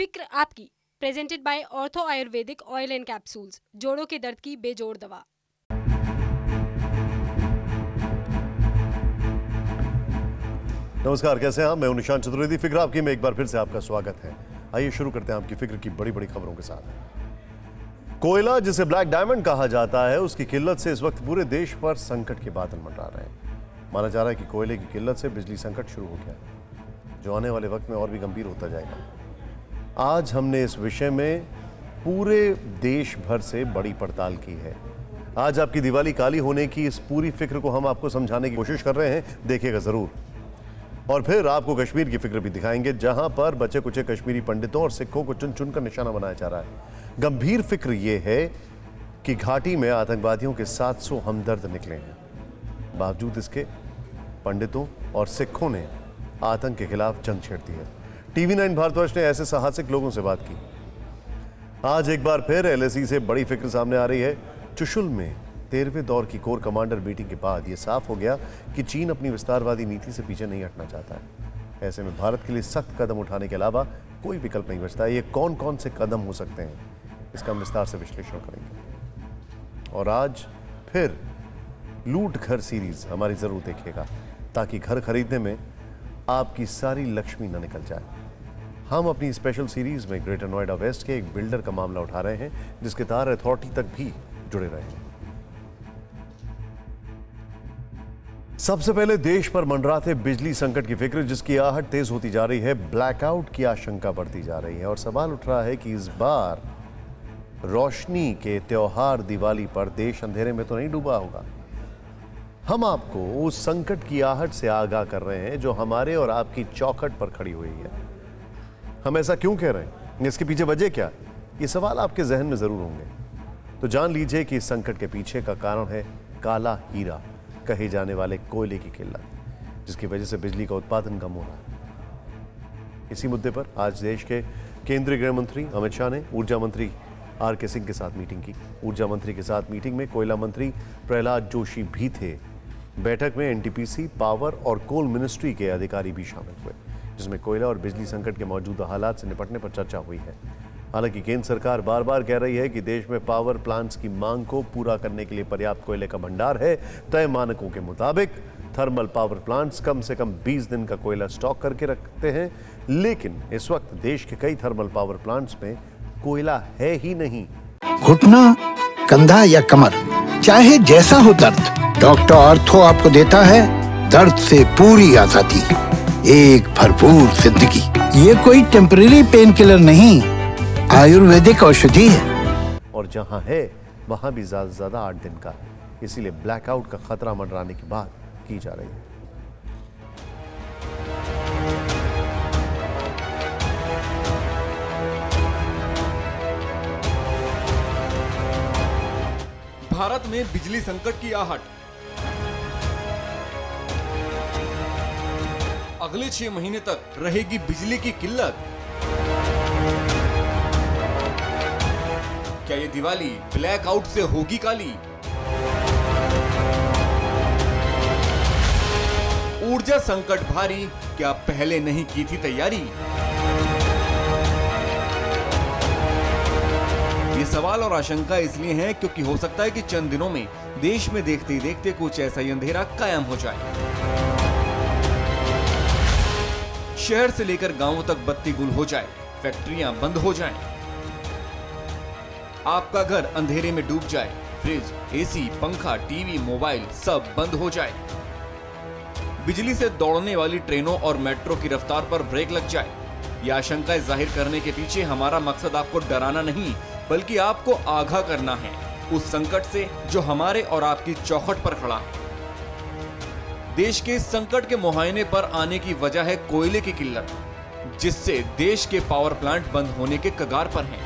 फिक्र आपकी, presented by ortho Ayurvedic oil and capsules, जोड़ों के दर्द की बेजोड़ दवा। नमस्कार, कैसे हैं आप? मैं हूं निशांत चतुर्वेदी। फिक्र आपकी में एक बार फिर से आपका स्वागत है। आइए शुरू करते हैं आपकी फिक्र की बड़ी बड़ी खबरों के साथ। कोयला, जिसे ब्लैक डायमंड कहा जाता है, उसकी किल्लत से इस वक्त पूरे देश पर संकट के बादल मंडरा रहे हैं। माना जा रहा है कि कोयले की किल्लत से बिजली संकट शुरू हो गया है, जो आने वाले वक्त में और भी गंभीर होता जाएगा। आज हमने इस विषय में पूरे देश भर से बड़ी पड़ताल की है। आज आपकी दिवाली काली होने की इस पूरी फिक्र को हम आपको समझाने की कोशिश कर रहे हैं, देखिएगा जरूर। और फिर आपको कश्मीर की फिक्र भी दिखाएंगे, जहां पर बचे कुचे कश्मीरी पंडितों और सिखों को चुन चुनकर निशाना बनाया जा रहा है। गंभीर फिक्र यह है कि घाटी में आतंकवादियों के 700 हमदर्द निकले हैं। बावजूद इसके पंडितों और सिखों ने आतंक के खिलाफ जंग छेड़ दी है। टीवी 9 भारतवर्ष ने ऐसे साहसिक लोगों से बात की। आज एक बार फिर एलएसी से बड़ी फिक्र सामने आ रही है। चुशुल में 13वें दौर की कोर कमांडर मीटिंग के बाद यह साफ हो गया कि चीन अपनी विस्तारवादी नीति से पीछे नहीं हटना चाहता है। ऐसे में भारत के लिए सख्त कदम उठाने के अलावा कोई विकल्प नहीं बचता है। ये कौन कौन से कदम हो सकते हैं, इसका हम विस्तार से विश्लेषण करेंगे। और आज फिर लूट घर सीरीज हमारी जरूर देखिएगा, ताकि घर खरीदने में आपकी सारी लक्ष्मी न निकल जाए। हम अपनी स्पेशल सीरीज में ग्रेटर नोएडा वेस्ट के एक बिल्डर का मामला उठा रहे हैं, जिसके तार अथॉरिटी तक भी जुड़े रहे हैं। सबसे पहले देश पर मंडराते बिजली संकट की फिक्र, जिसकी आहट तेज होती जा रही है। ब्लैकआउट की आशंका बढ़ती जा रही है और सवाल उठ रहा है कि इस बार रोशनी के त्योहार दिवाली पर देश अंधेरे में तो नहीं डूबा होगा। हम आपको उस संकट की आहट से आगाह कर रहे हैं जो हमारे और आपकी चौखट पर खड़ी हुई है। हम ऐसा क्यों कह रहे हैं, इसके पीछे वजह क्या, ये सवाल आपके जहन में जरूर होंगे। तो जान लीजिए कि इस संकट के पीछे का कारण है काला हीरा कहे जाने वाले कोयले की किल्लत, जिसकी वजह से बिजली का उत्पादन कम हो रहा है। इसी मुद्दे पर आज देश के केंद्रीय गृह मंत्री अमित शाह ने ऊर्जा मंत्री आर.के. सिंह के साथ मीटिंग की। ऊर्जा मंत्री के साथ मीटिंग में कोयला मंत्री प्रहलाद जोशी भी थे। बैठक में एनटीपीसी, पावर और कोल मिनिस्ट्री के अधिकारी भी शामिल हुए, जिसमें कोयला और बिजली संकट के मौजूदा हालात से निपटने पर चर्चा हुई है। हालांकि केंद्र सरकार बार बार कह रही है कि देश में पावर प्लांट्स की मांग को पूरा करने के लिए पर्याप्त कोयले का भंडार है। तय मानकों के मुताबिक थर्मल पावर प्लांट्स कम से कम 20 दिन का कोयला स्टॉक करके रखते हैं, लेकिन इस वक्त देश के कई थर्मल पावर प्लांट्स में कोयला है ही नहीं। घुटना, कंधा या कमर, चाहे जैसा हो दर्द, डॉक्टर ऑर्थो आपको देता है दर्द से पूरी आजादी, एक भरपूर जिंदगी। ये कोई टेम्परेरी पेन किलर नहीं, आयुर्वेदिक औषधि है। और जहां है वहां भी ज्यादा से ज्यादा 8 दिन का, इसीलिए ब्लैकआउट का खतरा मंडराने की बात की जा रही है। भारत में बिजली संकट की आहट। अगले 6 महीने तक रहेगी बिजली की किल्लत। क्या ये दिवाली ब्लैकआउट से होगी काली? ऊर्जा संकट भारी, क्या पहले नहीं की थी तैयारी? ये सवाल और आशंका इसलिए है क्योंकि हो सकता है कि चंद दिनों में देश में देखते ही देखते कुछ ऐसा ही अंधेरा कायम हो जाए। शहर से लेकर गांवों तक बत्ती गुल हो जाए, फैक्ट्रियां बंद हो जाएं, आपका घर अंधेरे में डूब जाए, फ्रिज, एसी, पंखा, टीवी, मोबाइल सब बंद हो जाए, बिजली से दौड़ने वाली ट्रेनों और मेट्रो की रफ्तार पर ब्रेक लग जाए। यह आशंकाएं जाहिर करने के पीछे हमारा मकसद आपको डराना नहीं, बल्कि आपको आगाह करना है उस संकट से जो हमारे और आपकी चौखट पर खड़ा है। देश के इस संकट के मुहायने पर आने की वजह है कोयले की किल्लत, जिससे देश के पावर प्लांट बंद होने के कगार पर हैं।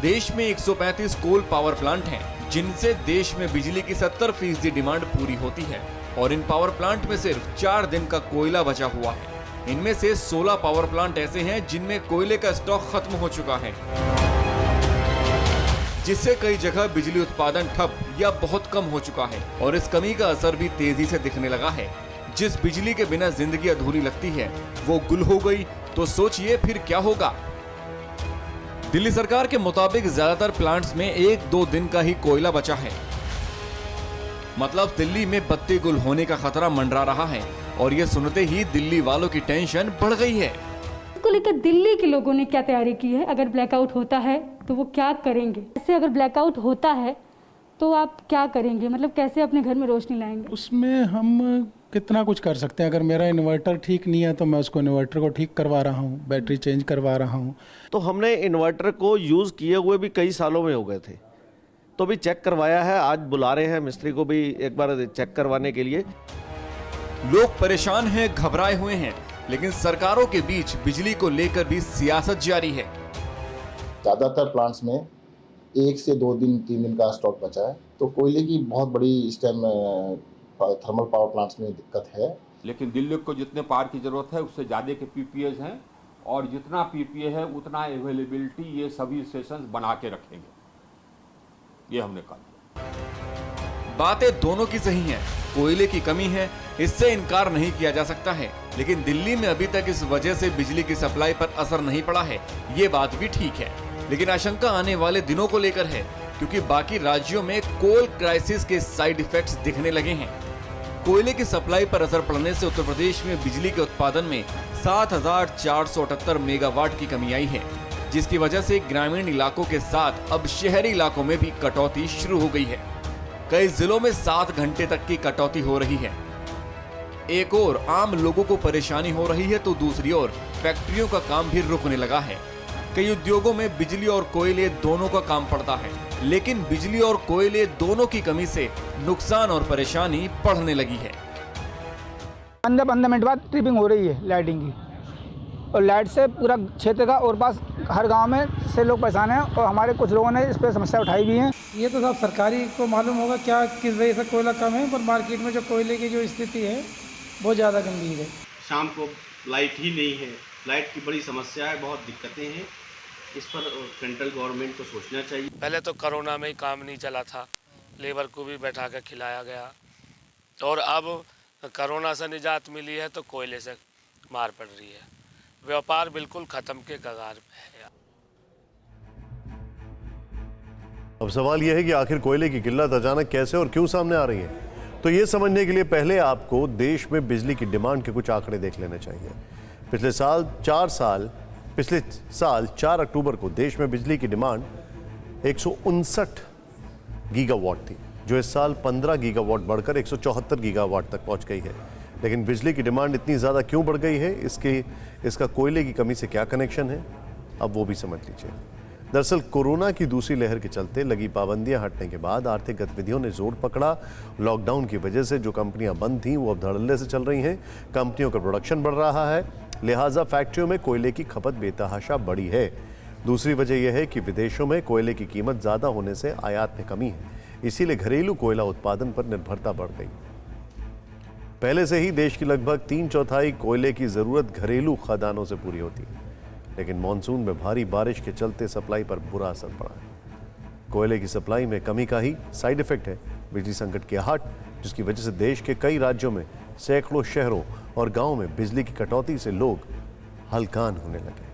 देश में 135 कोल पावर प्लांट हैं, जिनसे देश में बिजली की 70% डिमांड पूरी होती है और इन पावर प्लांट में सिर्फ 4 दिन का कोयला बचा हुआ है। इनमें से 16 पावर प्लांट ऐसे हैं जिनमें कोयले का स्टॉक खत्म हो चुका है, जिससे कई जगह बिजली उत्पादन ठप या बहुत कम हो चुका है और इस कमी का असर भी तेजी से दिखने लगा है। जिस बिजली के बिना जिंदगी अधूरी लगती है वो गुल हो गई तो सोचिए फिर क्या होगा। दिल्ली सरकार के मुताबिक ज्यादातर प्लांट्स में 1-2 दिन का ही कोयला बचा है। मतलब दिल्ली में बत्ती गुल होने का खतरा मंडरा रहा है और ये सुनते ही दिल्ली वालों की टेंशन बढ़ गई है। इसको लेकर दिल्ली के लोगों ने क्या तैयारी की है? अगर ब्लैकआउट होता है तो वो क्या करेंगे? ऐसे अगर ब्लैकआउट होता है तो आप क्या करेंगे? मतलब कैसे अपने घर में रोशनी लाएंगे? उसमें हम कितना कुछ कर सकते हैं। अगर मेरा इन्वर्टर ठीक नहीं है तो मैं उसको इन्वर्टर को ठीक करवा रहा हूँ, बैटरी चेंज करवा रहा हूँ। तो हमने इन्वर्टर को यूज़ किए हुए भी कई सालों में हो गए थे, तो भी चेक करवाया है। आज बुला रहे हैं मिस्त्री को भी एक बार चेक करवाने के लिए। लोग परेशान हैं, घबराए हुए हैं, लेकिन सरकारों के बीच बिजली को लेकर भी सियासत जारी है। ज़्यादातर प्लांट्स में 1 से 2 दिन 3 दिन का स्टॉक बचा है, तो कोयले की बहुत बड़ी इस टाइम थर्मल पावर प्लांट्स में दिक्कत है। लेकिन दिल्ली को जितने पावर की ज़रूरत है उससे ज़्यादा के पीपीएज हैं, और जितना पीपीए है उतना अवेलेबिलिटी ये सभी स्टेशन बना के रखेंगे, ये हमने कहा। बातें दोनों की सही हैं। कोयले की कमी है, इससे इनकार नहीं किया जा सकता है, लेकिन दिल्ली में अभी तक इस वजह से बिजली की सप्लाई पर असर नहीं पड़ा है, ये बात भी ठीक है। लेकिन आशंका आने वाले दिनों को लेकर है, क्योंकि बाकी राज्यों में कोल क्राइसिस के साइड इफेक्ट्स दिखने लगे हैं। कोयले की सप्लाई पर असर पड़ने से उत्तर प्रदेश में बिजली के उत्पादन में 7,478 मेगावाट की कमी आई है, जिसकी वजह से ग्रामीण इलाकों के साथ अब शहरी इलाकों में भी कटौती शुरू हो गई है। कई जिलों में 7 घंटे तक की कटौती हो रही है। एक ओर आम लोगों को परेशानी हो रही है तो दूसरी ओर फैक्ट्रियों का काम भी रुकने लगा है। कई उद्योगों में बिजली और कोयले दोनों का काम पड़ता है, लेकिन बिजली और कोयले दोनों की कमी से नुकसान और परेशानी बढ़ने लगी है। 15 मिनट बाद ट्रिपिंग हो रही है लाइटिंग की, और लाइट से पूरा क्षेत्र का और पास हर गांव में से लोग परेशान हैं, और हमारे कुछ लोगों ने इस पर समस्या उठाई भी है। ये तो सब सरकारी को मालूम होगा क्या किस वजह से कोयला कम है, पर मार्केट में जो कोयले की जो स्थिति है बहुत ज़्यादा गंभीर है। शाम को लाइट ही नहीं है, लाइट की बड़ी समस्या है, बहुत दिक्कतें हैं। इस पर सेंट्रल गवर्नमेंट को सोचना चाहिए। पहले तो कोरोना में ही काम नहीं चला था, लेबर को भी बैठा कर खिलाया गया, और अब कोरोना से निजात मिली है तो कोयले से मार पड़ रही है। व्यापार बिल्कुल खत्म के कगार पे है। अब सवाल यह है कि आखिर कोयले की किल्लत अचानक कैसे और क्यों सामने आ रही है। तो ये समझने के लिए पहले आपको देश में बिजली की डिमांड के कुछ आंकड़े देख लेने चाहिए। पिछले साल 4 अक्टूबर को देश में बिजली की डिमांड 159 गीगावाट थी, जो इस साल 15 गीगावाट बढ़कर 174 गीगावाट तक पहुंच गई है। लेकिन बिजली की डिमांड इतनी ज़्यादा क्यों बढ़ गई है, इसका कोयले की कमी से क्या कनेक्शन है, अब वो भी समझ लीजिए। दरअसल कोरोना की दूसरी लहर के चलते लगी पाबंदियां हटने के बाद आर्थिक गतिविधियों ने जोर पकड़ा। लॉकडाउन की वजह से जो कंपनियां बंद थीं वो अब धड़ल्ले से चल रही हैं। कंपनियों का प्रोडक्शन बढ़ रहा है, लिहाजा फैक्ट्रियों में कोयले की खपत बेतहाशा बढ़ी है। दूसरी वजह यह है कि विदेशों में कोयले की कीमत ज़्यादा होने से आयात में कमी है, इसीलिए घरेलू कोयला उत्पादन पर निर्भरता बढ़ गई। पहले से ही देश की लगभग 3/4 कोयले की ज़रूरत घरेलू खदानों से पूरी होती है, लेकिन मानसून में भारी बारिश के चलते सप्लाई पर बुरा असर पड़ा है। कोयले की सप्लाई में कमी का ही साइड इफेक्ट है बिजली संकट की आहट, जिसकी वजह से देश के कई राज्यों में सैकड़ों शहरों और गांवों में बिजली की कटौती से लोग हलकान होने लगे।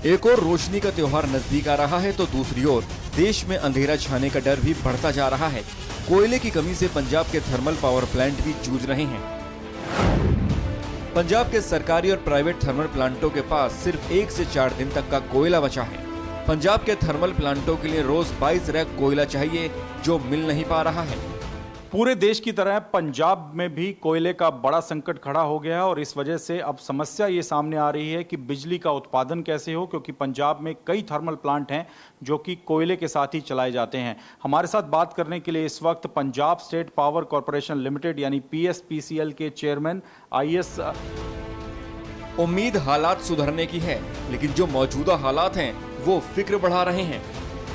एक और रोशनी का त्योहार नजदीक आ रहा है तो दूसरी ओर देश में अंधेरा छाने का डर भी बढ़ता जा रहा है। कोयले की कमी से पंजाब के थर्मल पावर प्लांट भी जूझ रहे हैं। पंजाब के सरकारी और प्राइवेट थर्मल प्लांटों के पास सिर्फ 1 से 4 दिन तक का कोयला बचा है। पंजाब के थर्मल प्लांटों के लिए रोज 22 रैक कोयला चाहिए, जो मिल नहीं पा रहा है। पूरे देश की तरह पंजाब में भी कोयले का बड़ा संकट खड़ा हो गया है, और इस वजह से अब समस्या ये सामने आ रही है कि बिजली का उत्पादन कैसे हो, क्योंकि पंजाब में कई थर्मल प्लांट हैं जो कि कोयले के साथ ही चलाए जाते हैं। हमारे साथ बात करने के लिए इस वक्त Punjab state power corporation limited यानी PSPCL के चेयरमैन IS। उम्मीद हालात सुधरने की है, लेकिन जो मौजूदा हालात हैं वो फिक्र बढ़ा रहे हैं,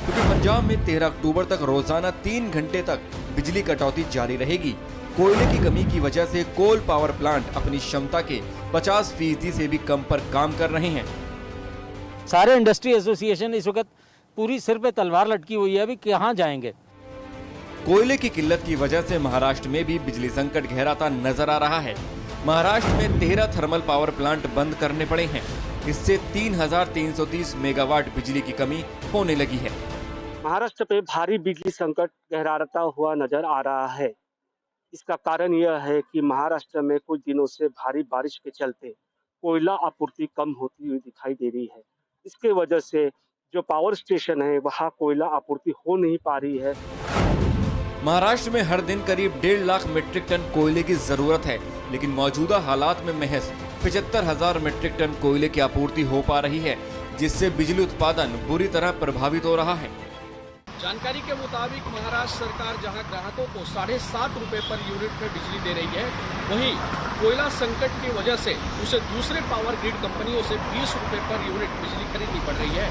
क्योंकि पंजाब में 13 अक्टूबर तक रोजाना 3 घंटे तक बिजली कटौती जारी रहेगी। कोयले की कमी की वजह से कोल पावर प्लांट अपनी क्षमता के 50% से भी कम पर काम कर रहे हैं। सारे इंडस्ट्री एसोसिएशन इस वक्त पूरी सिर पे तलवार लटकी हुई है, अभी कहाँ जाएंगे। कोयले की किल्लत की वजह से महाराष्ट्र में भी बिजली संकट गहराता नजर आ रहा है। महाराष्ट्र में 13 थर्मल पावर प्लांट बंद करने पड़े हैं। इससे 3,330 मेगावाट बिजली की कमी होने लगी है। महाराष्ट्र पे भारी बिजली संकट गहराता हुआ नजर आ रहा है। इसका कारण यह है कि महाराष्ट्र में कुछ दिनों से भारी बारिश के चलते कोयला आपूर्ति कम होती हुई दिखाई दे रही है। इसके वजह से जो पावर स्टेशन है वहाँ कोयला आपूर्ति हो नहीं पा रही है। महाराष्ट्र में हर दिन करीब 1.5 लाख मीट्रिक टन कोयले की जरूरत है, लेकिन मौजूदा हालात में महज 75,000 मीट्रिक टन कोयले की आपूर्ति हो पा रही है, जिससे बिजली उत्पादन बुरी तरह प्रभावित हो रहा है। जानकारी के मुताबिक महाराष्ट्र सरकार जहां ग्राहकों को 7.5 रुपए पर यूनिट में बिजली दे रही है, वहीं कोयला संकट की वजह से उसे दूसरे पावर ग्रिड कंपनियों से 20 रुपए पर यूनिट बिजली खरीदनी पड़ रही है।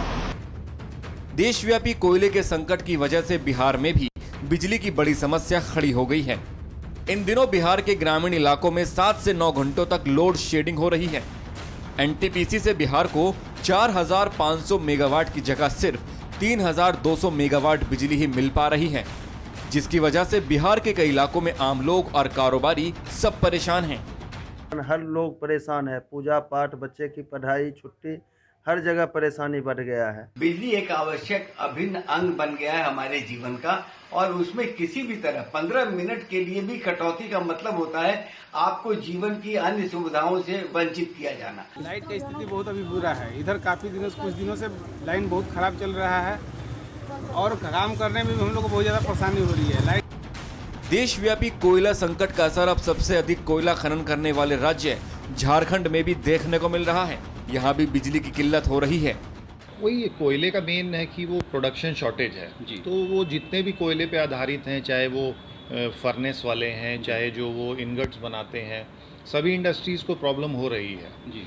देशव्यापी कोयले के संकट की वजह से बिहार में भी बिजली की बड़ी समस्या खड़ी हो गई है। इन दिनों बिहार के ग्रामीण इलाकों में 7 से 9 घंटों तक लोड शेडिंग हो रही है। एनटीपीसी से बिहार को 4,500 मेगावाट की जगह सिर्फ 3,200 मेगावाट बिजली ही मिल पा रही है, जिसकी वजह से बिहार के कई इलाकों में आम लोग और कारोबारी सब परेशान हैं। हर लोग परेशान है। पूजा पाठ, बच्चे की पढ़ाई, छुट्टी, हर जगह परेशानी बढ़ गया है। बिजली एक आवश्यक अभिन्न अंग बन गया है हमारे जीवन का, और उसमें किसी भी तरह 15 मिनट के लिए भी कटौती का मतलब होता है आपको जीवन की अन्य सुविधाओं से वंचित किया जाना। लाइट का स्थिति बहुत अभी बुरा है। इधर काफी कुछ दिनों से लाइन बहुत खराब चल रहा है और काम करने में भी हम लोग को बहुत ज्यादा परेशानी हो रही है। लाइट देशव्यापी कोयला संकट का असर अब सबसे अधिक कोयला खनन करने वाले राज्य झारखंड में भी देखने को मिल रहा है। यहाँ भी बिजली की किल्लत हो रही है। वही कोयले का मेन है कि वो प्रोडक्शन शॉर्टेज है जी। तो वो जितने भी कोयले पे आधारित हैं, चाहे वो फर्नेस वाले हैं, चाहे जो वो इनगट्स बनाते हैं, सभी इंडस्ट्रीज़ को प्रॉब्लम हो रही है जी।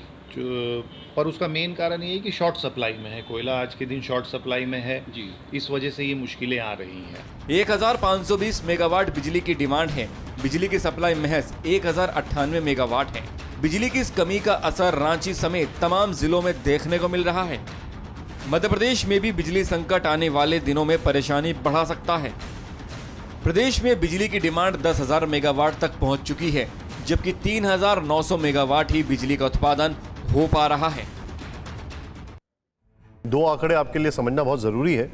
पर उसका मेन कारण ये है कि शॉर्ट सप्लाई में है कोयला, आज के दिन शॉर्ट सप्लाई में है जी। इस वजह से ये मुश्किलें आ रही हैं। 1,520 मेगावाट बिजली की डिमांड है। बिजली की सप्लाई महज 1,098 मेगावाट है। बिजली की इस कमी का असर रांची समेत तमाम जिलों में देखने को मिल रहा है। मध्य प्रदेश में भी बिजली संकट आने वाले दिनों में परेशानी बढ़ा सकता है। प्रदेश में बिजली की डिमांड 10,000 मेगावाट तक पहुंच चुकी है, जबकि 3,900 मेगावाट ही बिजली का उत्पादन हो पा रहा है। दो आंकड़े आपके लिए समझना बहुत जरूरी है।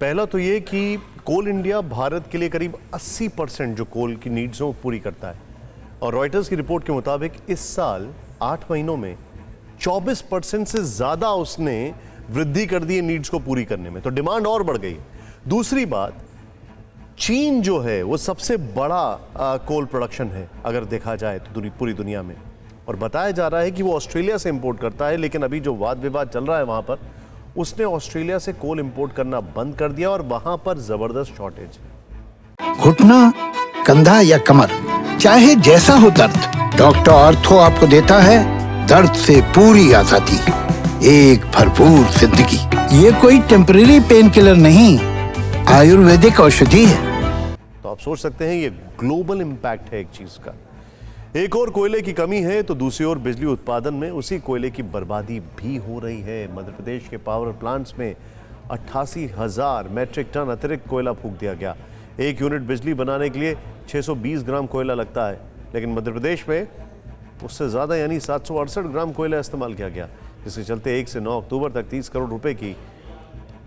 पहला तो ये कि कोल इंडिया भारत के लिए करीब 80% जो कोल की नीड्स हो पूरी करता है, और रॉयटर्स की रिपोर्ट के मुताबिक इस साल 8 महीनों में 24% से ज्यादा उसने वृद्धि कर दी है नीड्स को पूरी करने में, तो डिमांड और बढ़ गई है। दूसरी बात, चीन जो है वो सबसे बड़ा कोल प्रोडक्शन है अगर देखा जाए तो पूरी दुनिया में, और बताया जा रहा है कि वो ऑस्ट्रेलिया से इंपोर्ट करता है, लेकिन अभी जो वाद विवाद चल रहा है वहां पर उसने ऑस्ट्रेलिया से कोल इंपोर्ट करना बंद कर दिया और वहां पर जबरदस्त शॉर्टेज है। घुटना, कंधा या कमर, चाहे जैसा हो दर्द, डॉक्टर ऑर्थो आपको देता है दर्द से पूरी आजादी, एक भरपूर जिंदगी। ये कोई टेम्परेरी पेन किलर नहीं, आयुर्वेदिक औषधि है। तो आप सोच सकते हैं ये ग्लोबल इंपैक्ट है एक चीज का। एक और कोयले की कमी है तो दूसरी ओर बिजली उत्पादन में उसी कोयले की बर्बादी भी हो रही है। मध्य प्रदेश के पावर प्लांट्स में 88,000 मैट्रिक टन अतिरिक्त कोयला फूंक दिया गया। एक यूनिट बिजली बनाने के लिए 620 ग्राम कोयला लगता है, लेकिन मध्य प्रदेश में उससे ज़्यादा यानी 768 ग्राम कोयला इस्तेमाल किया गया, जिसके चलते 1 से 9 अक्टूबर तक 30 करोड़ रुपए की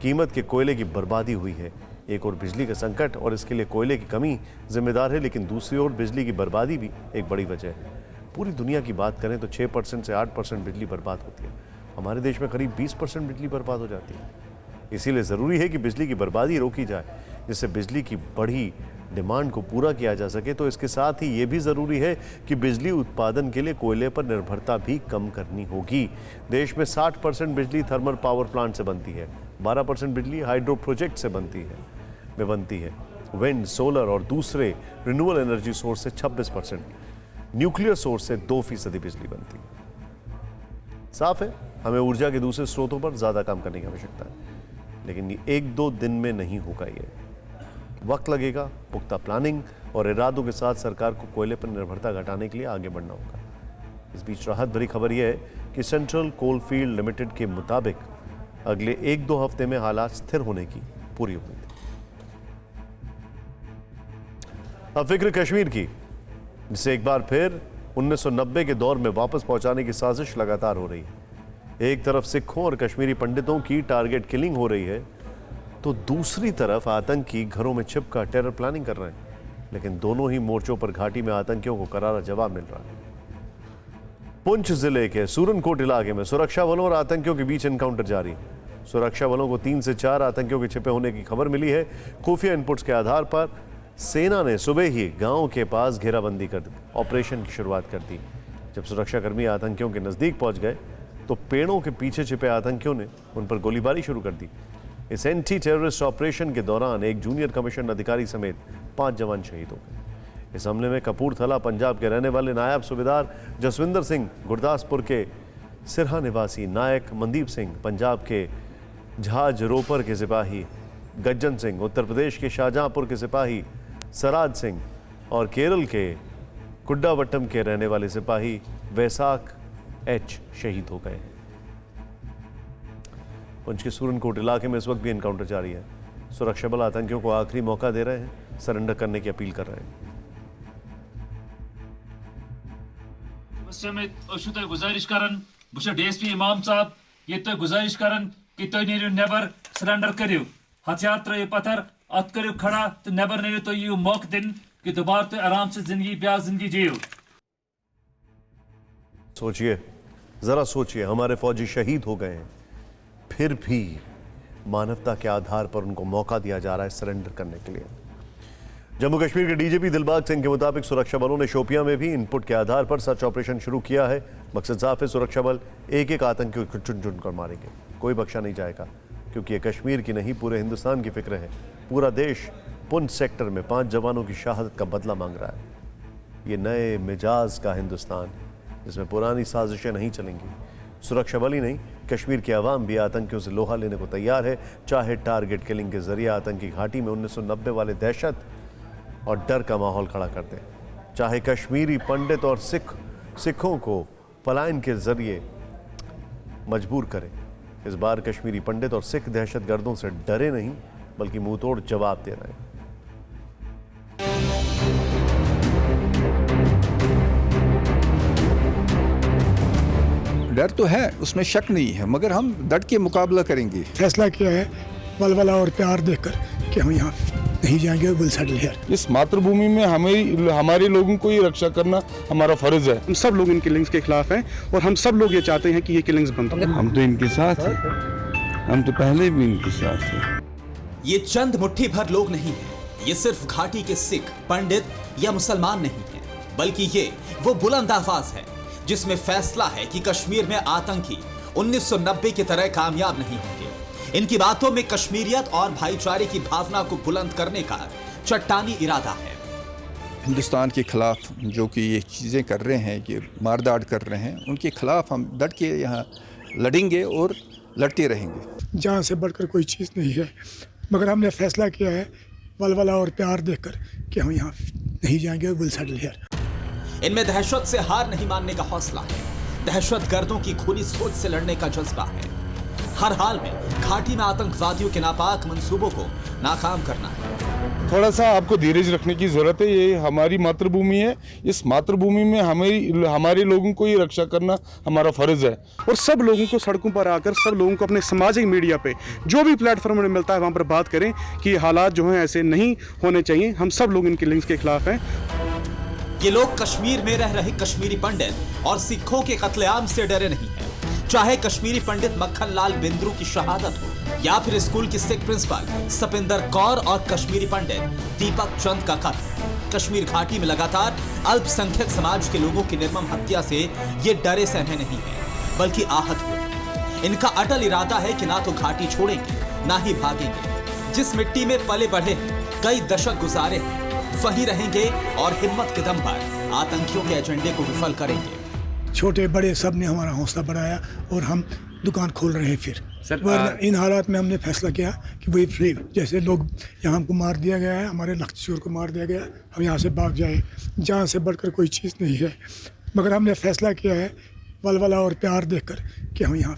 कीमत के कोयले की बर्बादी हुई है। एक और बिजली का संकट और इसके लिए कोयले की कमी जिम्मेदार है, लेकिन दूसरी ओर बिजली की बर्बादी भी एक बड़ी वजह है। पूरी दुनिया की बात करें तो 6% से 8% बिजली बर्बाद होती है। हमारे देश में करीब 20% बिजली बर्बाद हो जाती है। इसीलिए ज़रूरी है कि बिजली की बर्बादी रोकी जाए, जिससे बिजली की बढ़ी डिमांड को पूरा किया जा सके। तो इसके साथ ही ये भी ज़रूरी है कि बिजली उत्पादन के लिए कोयले पर निर्भरता भी कम करनी होगी। देश में 60% बिजली थर्मल पावर प्लांट से बनती है, 12% बिजली हाइड्रो प्रोजेक्ट से बनती है, विंड, सोलर और दूसरे रिन्यूएबल एनर्जी सोर्स से 26%, न्यूक्लियर सोर्स से 2% बिजली बनती है। साफ है, हमें ऊर्जा के दूसरे स्रोतों पर ज़्यादा काम करने की आवश्यकता है, लेकिन ये 1-2 दिन में नहीं होगा। ये वक्त लगेगा। पुख्ता प्लानिंग और इरादों के साथ सरकार को कोयले पर निर्भरता घटाने के लिए आगे बढ़ना होगा। इस बीच राहत भरी खबर यह है कि सेंट्रल कोलफील्ड लिमिटेड के मुताबिक अगले 1-2 हफ्ते में हालात स्थिर होने की पूरी उम्मीद है। अब फिक्र कश्मीर की, जिसे एक बार फिर 1990 के दौर में वापस पहुंचाने की साजिश लगातार हो रही है। एक तरफ सिखों और कश्मीरी पंडितों की टारगेट किलिंग हो रही है, तो दूसरी तरफ आतंकी घरों में छिपकर टेरर प्लानिंग कर रहे हैं। लेकिन दोनों ही मोर्चों पर घाटी में आतंकियों को करारा जवाब मिल रहा है। पुंछ जिले के सूरनकोट इलाके में सुरक्षा बलों और आतंकियों के बीच एनकाउंटर जारी है। सुरक्षा बलों को 3 से 4 आतंकियों के छिपे होने की खबर मिली है। खुफिया इनपुट्स के आधार पर सेना ने सुबह ही गांव के पास घेराबंदी कर ऑपरेशन की शुरुआत कर दी। जब सुरक्षाकर्मी आतंकियों के नजदीक पहुंच गए तो पेड़ों के पीछे छिपे आतंकियों ने उन पर गोलीबारी शुरू कर दी। इस एंटी टेररिस्ट ऑपरेशन के दौरान एक जूनियर कमीशन अधिकारी समेत 5 जवान शहीद हो गए। इस हमले में कपूरथला पंजाब के रहने वाले नायब सूबेदार जसविंदर सिंह, गुरदासपुर के सिरहा निवासी नायक मनदीप सिंह, पंजाब के झाज रोपर के सिपाही गज्जन सिंह, उत्तर प्रदेश के शाहजहांपुर के सिपाही सराज सिंह और केरल के कुड्डावट्टम के रहने वाले सिपाही वैसाख एच शहीद हो गए हैं। पुंछ के सूरनकोट इलाके में इस वक्त भी एनकाउंटर जारी है। सुरक्षा बल आतंकियों को आखिरी मौका दे रहे हैं, सरेंडर करने की अपील कर रहे हैं। गुजारिश करन डीएसपी इमाम साहब ये तो गुजारिश करन कि तुम नीरो नेबर सरेंडर करियो, हथियार त्रो पत्थर अत करियो खड़ा तो नेबर नीरो तो यू मौक दिन कि दोबारा तो आराम से जिंदगी प्यार जिंदगी जियो। सोचिए, जरा सोचिए, हमारे फौजी शहीद हो गए हैं, फिर भी मानवता के आधार पर उनको मौका दिया जा रहा है सरेंडर करने के लिए। जम्मू कश्मीर के डीजीपी दिलबाग सिंह के मुताबिक सुरक्षा बलों ने शोपियां में भी इनपुट के आधार पर सर्च ऑपरेशन शुरू किया है। मकसद साफ है, सुरक्षा बल एक एक आतंकी को चुन चुन कर मारेंगे, कोई बख्शा नहीं जाएगा, क्योंकि ये कश्मीर की नहीं पूरे हिंदुस्तान की फिक्र है। पूरा देश पुंछ सेक्टर में 5 जवानों की शहादत का बदला मांग रहा है। ये नए मिजाज का हिंदुस्तान है जिसमें पुरानी साजिशें नहीं चलेंगी। सुरक्षा बल ही नहीं, कश्मीर की आवाम भी आतंकियों से लोहा लेने को तैयार है, चाहे टारगेट किलिंग के जरिए आतंकी घाटी में 1990 वाले दहशत और डर का माहौल खड़ा कर दें, चाहे कश्मीरी पंडित और सिखों को पलायन के जरिए मजबूर करें। इस बार कश्मीरी पंडित और सिख दहशतगर्दों से डरे नहीं, बल्कि मुंहतोड़ जवाब दे रहे हैं। डर तो है, उसमें शक नहीं है, मगर हम डट के मुकाबला करेंगे। फैसला किया है वलवला और प्यार देखकर कि हम यहाँ नहीं जाएंगे, विल सेटल हियर। इस मातृभूमि में हमारे लोगों को ही रक्षा करना हमारा फर्ज है। हम सब लोग इन किलिंग्स के खिलाफ हैं और हम सब लोग ये चाहते हैं कि ये किलिंग्स बंद हो। हम तो इनके साथ हैं, हम तो पहले भी इनके साथ हैं। ये चंद मुट्ठी भर लोग नहीं है, ये सिर्फ घाटी के सिख, पंडित या मुसलमान नहीं है, बल्कि ये वो बुलंद आवाज है जिसमें फैसला है कि कश्मीर में आतंकी 1990 की तरह कामयाब नहीं होंगे। इनकी बातों में कश्मीरियत और भाईचारे की भावना को बुलंद करने का चट्टानी इरादा है। हिंदुस्तान के खिलाफ जो कि ये चीज़ें कर रहे हैं, ये मारदाड़ कर रहे हैं, उनके खिलाफ हम डट के यहाँ लड़ेंगे और लड़ते रहेंगे। जान से बढ़कर कोई चीज़ नहीं है, मगर हमने फैसला किया है वलवला और प्यार देखकर कि हम यहाँ नहीं जाएंगे, विल सेटल हियर। इनमें दहशत से हार नहीं मानने का हौसला है, दहशतगर्दों की खूनी सोच से लड़ने का जज्बा है। हर हाल में घाटी में आतंकवादियों के नापाक मंसूबों को नाकाम करना है। थोड़ा सा आपको धीरज रखने की जरूरत है। ये हमारी मातृभूमि है, इस मातृभूमि में हमारे लोगों को ही रक्षा करना हमारा फर्ज है। और सब लोगों को सड़कों पर आकर, सब लोगों को अपने सामाजिक मीडिया पे जो भी प्लेटफॉर्म मिलता है वहाँ पर बात करें कि हालात जो हैं ऐसे नहीं होने चाहिए। हम सब लोग इन किलिंग्स के खिलाफ हैं। ये लोग कश्मीर में रह रहे कश्मीरी पंडित और सिखों के कत्लेआम से डरे नहीं है, चाहे कश्मीरी पंडित मक्खन लाल बिंद्रू की शहादत हो या फिर स्कूल की सिख प्रिंसिपल सपिंदर कौर और कश्मीरी पंडित दीपक चंद का कत्ल। कश्मीर घाटी में लगातार अल्पसंख्यक समाज के लोगों की निर्मम हत्या से ये डरे सहमे नहीं है, बल्कि आहत हुए। इनका अटल इरादा है कि ना तो घाटी छोड़ेंगे, ना ही भागेंगे। जिस मिट्टी में पले बढ़े कई दशक गुजारे हैं, वहीं रहेंगे और हिम्मत के दम पर आतंकियों के एजेंडे को विफल करेंगे। छोटे बड़े सब ने हमारा हौसला बढ़ाया और हम दुकान खोल रहे हैं। फिर इन हालात में हमने फैसला किया कि वही फ्री, जैसे लोग यहाँ हमको मार दिया गया है, हमारे लक्ष्य को मार दिया गया, हम यहाँ से भाग जाए। जहाँ से बढ़कर कोई चीज़ नहीं है, मगर हमने फैसला किया है वलवला और प्यार देखकर कि हम यहाँ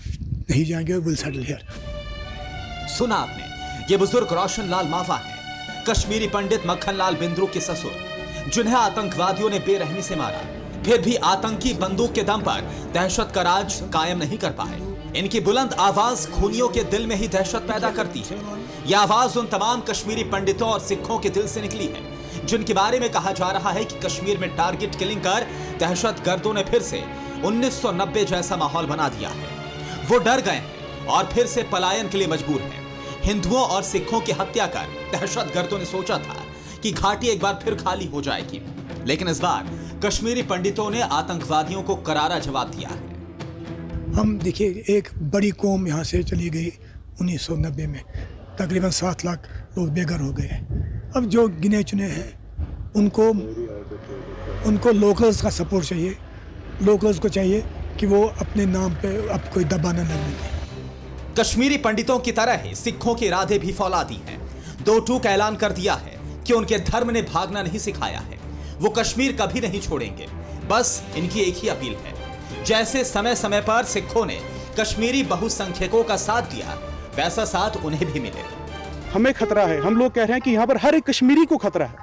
नहीं जाएंगे, विल सेटल हियर। सुना आपने, ये बुजुर्ग रोशन लाल मावा है, कश्मीरी पंडित मक्खन लाल बिंद्रू के ससुर। जिन्हें आतंकवादियों ने बेरहमी से मारा। फिर भी आतंकी बंदूक के दम पर दहशत का राज कायम नहीं कर पाए। इनकी बुलंद आवाज खूनियों के दिल में ही दहशत पैदा करती है। यह आवाज उन तमाम कश्मीरी पंडितों और सिखों के दिल से निकली है जिनके बारे में कहा जा रहा है कि कश्मीर में टारगेट किलिंग कर दहशतगर्दों ने फिर से 1990 जैसा माहौल बना दिया है। वो डर गए हैं और फिर से पलायन के लिए मजबूर हैं। हिंदुओं और सिखों की हत्या कर दहशतगर्दों ने सोचा था कि घाटी एक बार फिर खाली हो जाएगी, लेकिन इस बार कश्मीरी पंडितों ने आतंकवादियों को करारा जवाब दिया है। हम देखिए, एक बड़ी कौम यहाँ से चली गई 1990 में, तकरीबन 7 लाख लोग बेघर हो गए। अब जो गिने चुने हैं उनको लोकल्स का सपोर्ट चाहिए। लोकल्स को चाहिए कि वो अपने नाम पे अब कोई दबा न लगने दें। कश्मीरी पंडितों की तरह ही सिखों के इरादे भी फौलादी हैं। 2 टूक ऐलान कर दिया है कि उनके धर्म ने भागना नहीं सिखाया है। वो कश्मीर कभी नहीं छोड़ेंगे। बस इनकी एक ही अपील है, जैसे समय समय पर सिखों ने कश्मीरी बहुसंख्यकों का साथ दिया, वैसा साथ उन्हें भी मिले। हमें खतरा है। हम लोग कह रहे हैं कि यहाँ पर हर एक कश्मीरी को खतरा है।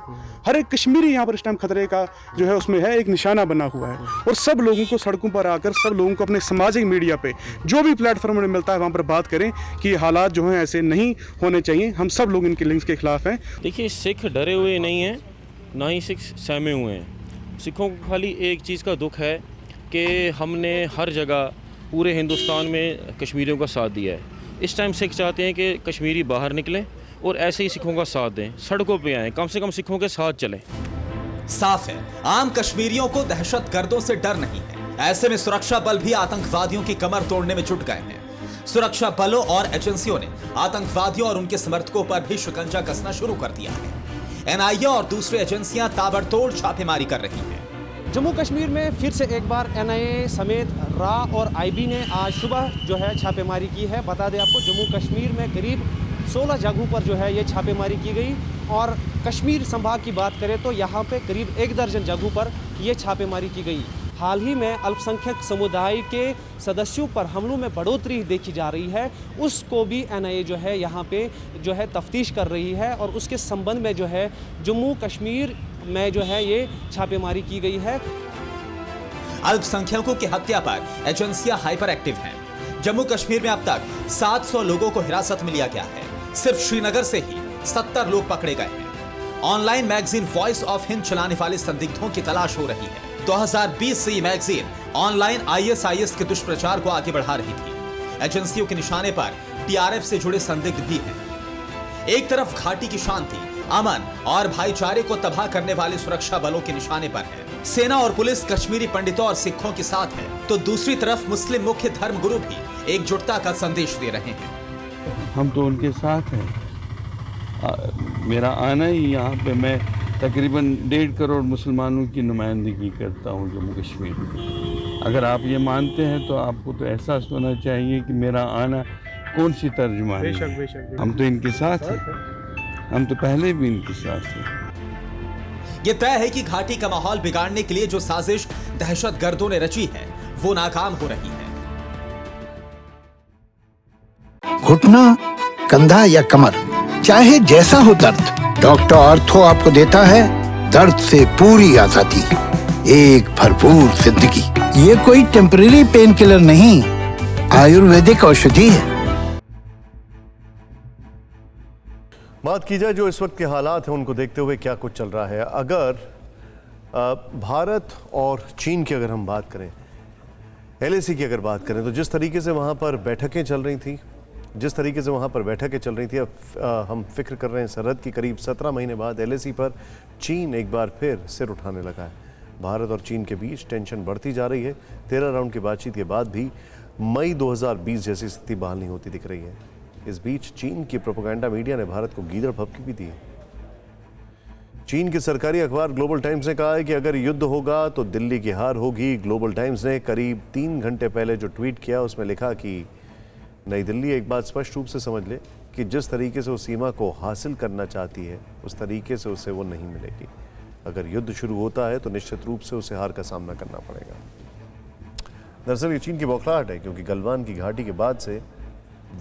हर एक कश्मीरी यहाँ पर इस टाइम खतरे का जो है उसमें है, एक निशाना बना हुआ है। और सब लोगों को सड़कों पर आकर, सब लोगों को अपने सामाजिक मीडिया पे जो भी प्लेटफॉर्म में मिलता है वहाँ पर बात करें कि हालात जो हैं ऐसे नहीं होने चाहिए। हम सब लोग इनके लिंक्स के खिलाफ हैं। देखिए, सिख डरे हुए नहीं हैं, ना ही सिख सहमे हुए हैं। सिखों को खाली एक चीज़ का दुख है कि हमने हर जगह पूरे हिंदुस्तान में कश्मीरियों का साथ दिया है। इस टाइम सिख चाहते हैं कि कश्मीरी बाहर निकलें और ऐसे ही सिखों का साथ दें, सड़कों पे आएं, कम से कम सिखों के साथ चलें। साफ है, आम कश्मीरियों को दहशतगर्दों से डर नहीं है। ऐसे में सुरक्षा बल भी आतंकवादियों की कमर तोड़ने में जुट गए हैं। सुरक्षा बलों और एजेंसियों ने आतंकवादियों और उनके समर्थकों पर भी शिकंजा कसना शुरू कर दिया है। एनआईए और दूसरी एजेंसियां ताबड़तोड़ छापेमारी कर रही हैं। जम्मू कश्मीर में फिर से एक बार एनआईए समेत रा और आईबी ने आज सुबह जो है छापेमारी की है। बता दें आपको, जम्मू कश्मीर में करीब 16 जगहों पर जो है ये छापेमारी की गई और कश्मीर संभाग की बात करें तो यहाँ पे करीब 1 दर्जन जगहों पर ये छापेमारी की गई। हाल ही में अल्पसंख्यक समुदाय के सदस्यों पर हमलों में बढ़ोतरी देखी जा रही है, उसको भी एनआईए जो है यहाँ पे जो है तफ्तीश कर रही है और उसके संबंध में जो है जम्मू कश्मीर में जो है ये छापेमारी की गई है। अल्पसंख्यकों की हत्या पर एजेंसियां हाइपर एक्टिव हैं। जम्मू कश्मीर में अब तक 700 लोगों को हिरासत में लिया गया है। सिर्फ श्रीनगर से ही 70 लोग पकड़े गए हैं। Online magazine voice of Hind चलाने वाले संदिग्धों की तलाश हो रही है। 2020 से ये मैगजीन ऑनलाइन आईएसआईएस के दुष्प्रचार को आगे बढ़ा रही थी। एजेंसियों के निशाने पर टीआरएफ से जुड़े संदिग्ध भी हैं। एक तरफ घाटी की शांति, अमन और भाईचारे को तबाह करने वाले सुरक्षा बलों के निशाने पर है। सेना और पुलिस कश्मीरी पंडितों और सिखों के साथ है, तो दूसरी तरफ मुस्लिम मुख्य धर्म गुरु भी एकजुटता का संदेश दे रहे हैं। हम तो उनके साथ हैं। मेरा आना ही यहाँ पे, मैं तकरीबन 1.5 करोड़ मुसलमानों की नुमाइंदगी करता हूँ जम्मू कश्मीर में। अगर आप ये मानते हैं तो आपको तो एहसास होना चाहिए कि मेरा आना कौन सी तर्जुमानी है। बेशक बेशक। हम तो इनके साथ हैं, हम तो पहले भी इनके साथ हैं। ये तय है कि घाटी का माहौल बिगाड़ने के लिए जो साजिश दहशतगर्दों ने रची है वो नाकाम हो रही है। घुटना, कंधा या कमर, चाहे जैसा हो दर्द, डॉक्टर ऑर्थो आपको देता है दर्द से पूरी आजादी, एक भरपूर जिंदगी। ये कोई टेम्परेरी पेन किलर नहीं, आयुर्वेदिक औषधि है। बात की जाए जो इस वक्त के हालात हैं उनको देखते हुए क्या कुछ चल रहा है। अगर भारत और चीन की अगर हम बात करें, एलएसी की अगर बात करें, तो जिस तरीके से वहाँ पर बैठकें चल रही थी, अब हम फिक्र कर रहे हैं सरहद की करीब 17 महीने बाद एलएसी पर चीन एक बार फिर सिर उठाने लगा है। भारत और चीन के बीच टेंशन बढ़ती जा रही है। 13 राउंड की बातचीत के बाद भी मई 2020 जैसी स्थिति बहाल नहीं होती दिख रही है। इस बीच चीन की प्रोपेगेंडा मीडिया ने भारत को गीदड़ भभकी भी दी है। चीन की सरकारी अखबार ग्लोबल टाइम्स ने कहा है कि अगर युद्ध होगा तो दिल्ली की हार होगी। ग्लोबल टाइम्स ने करीब 3 घंटे पहले जो ट्वीट किया उसमें लिखा कि नई दिल्ली एक बात स्पष्ट रूप से समझ ले कि जिस तरीके से वो सीमा को हासिल करना चाहती है उस तरीके से उसे वो नहीं मिलेगी। अगर युद्ध शुरू होता है तो निश्चित रूप से उसे हार का सामना करना पड़ेगा। दरअसल ये चीन की बौखलाहट है, क्योंकि गलवान की घाटी के बाद से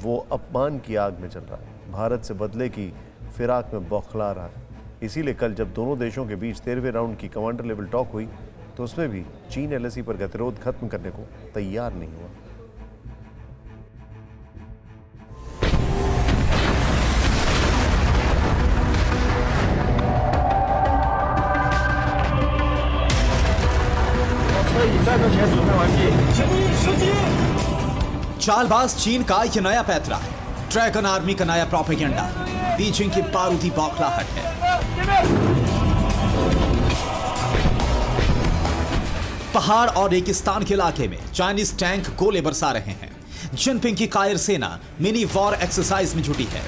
वो अपमान की आग में चल रहा है। भारत से बदले की फिराक में बौखला रहा है। इसीलिए कल जब दोनों देशों के बीच 13वें राउंड की कमांडर लेवल टॉक हुई तो उसमें भी चीन एलएसी पर गतिरोध खत्म करने को तैयार नहीं हुआ। चालबाज चीन का यह नया पैतरा है, ड्रैगन आर्मी का नया प्रोपेगेंडा, बीजिंग की बारूदी बौखलाहट है। पहाड़ और रेगिस्तान के इलाके में चाइनीज टैंक गोले बरसा रहे हैं। जिनपिंग की कायर सेना मिनी वॉर एक्सरसाइज में जुटी है।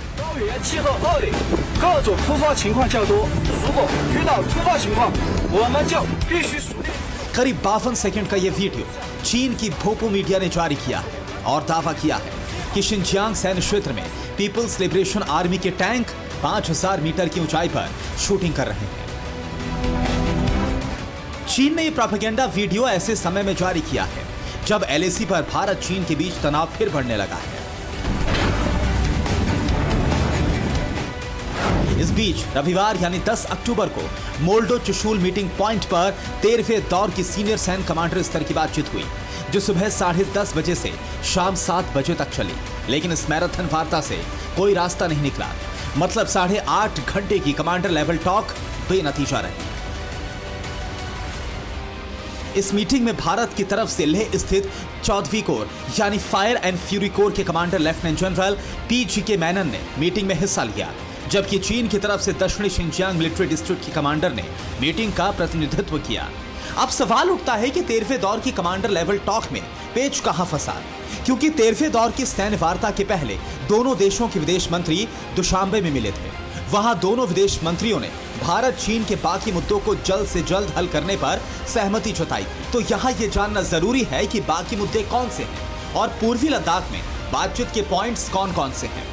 करीब 52 सेकंड का यह वीडियो चीन की भोपो मीडिया ने जारी किया है और दावा किया है कि शिनजियांग सैन्य क्षेत्र में पीपल्स लिबरेशन आर्मी के टैंक 5000 मीटर की ऊंचाई पर शूटिंग कर रहे हैं। चीन ने यह प्रोपेगेंडा वीडियो ऐसे समय में जारी किया है जब एलएसी पर भारत चीन के बीच तनाव फिर बढ़ने लगा है। इस बीच रविवार यानी 10 अक्टूबर को मोल्डो चुशूल मीटिंग पॉइंट पर 13वें दौर की सीनियर सैन्य कमांडर स्तर की बातचीत हुई, जो सुबह 10:30 बजे से शाम 7 बजे तक चली। लेकिन इस मैराथन वार्ता से कोई रास्ता नहीं निकला, मतलब 8.5 घंटे की कमांडर लेवल टॉक बेनतीजा रही। इस मीटिंग में भारत की तरफ से लेह स्थित 14वीं कोर यानी फायर एंड फ्यूरी कोर के कमांडर लेफ्टिनेंट जनरल PGK मैनन ने मीटिंग में हिस्सा लिया, जबकि चीन की तरफ से दक्षिणी शिनजियांग मिलिट्री डिस्ट्रिक्ट की कमांडर ने मीटिंग का प्रतिनिधित्व किया। अब सवाल उठता है कि 13वें दौर की कमांडर लेवल टॉक में पेच कहां फंसा, क्योंकि 13वें दौर की सैन्य वार्ता के पहले दोनों देशों के विदेश मंत्री दुशांबे में मिले थे। वहां दोनों विदेश मंत्रियों ने भारत चीन के बाकी मुद्दों को जल्द से जल्द हल करने पर सहमति जताई। तो यहाँ ये जानना जरूरी है कि बाकी मुद्दे कौन से हैं और पूर्वी लद्दाख में बातचीत के पॉइंट्स कौन कौन से हैं।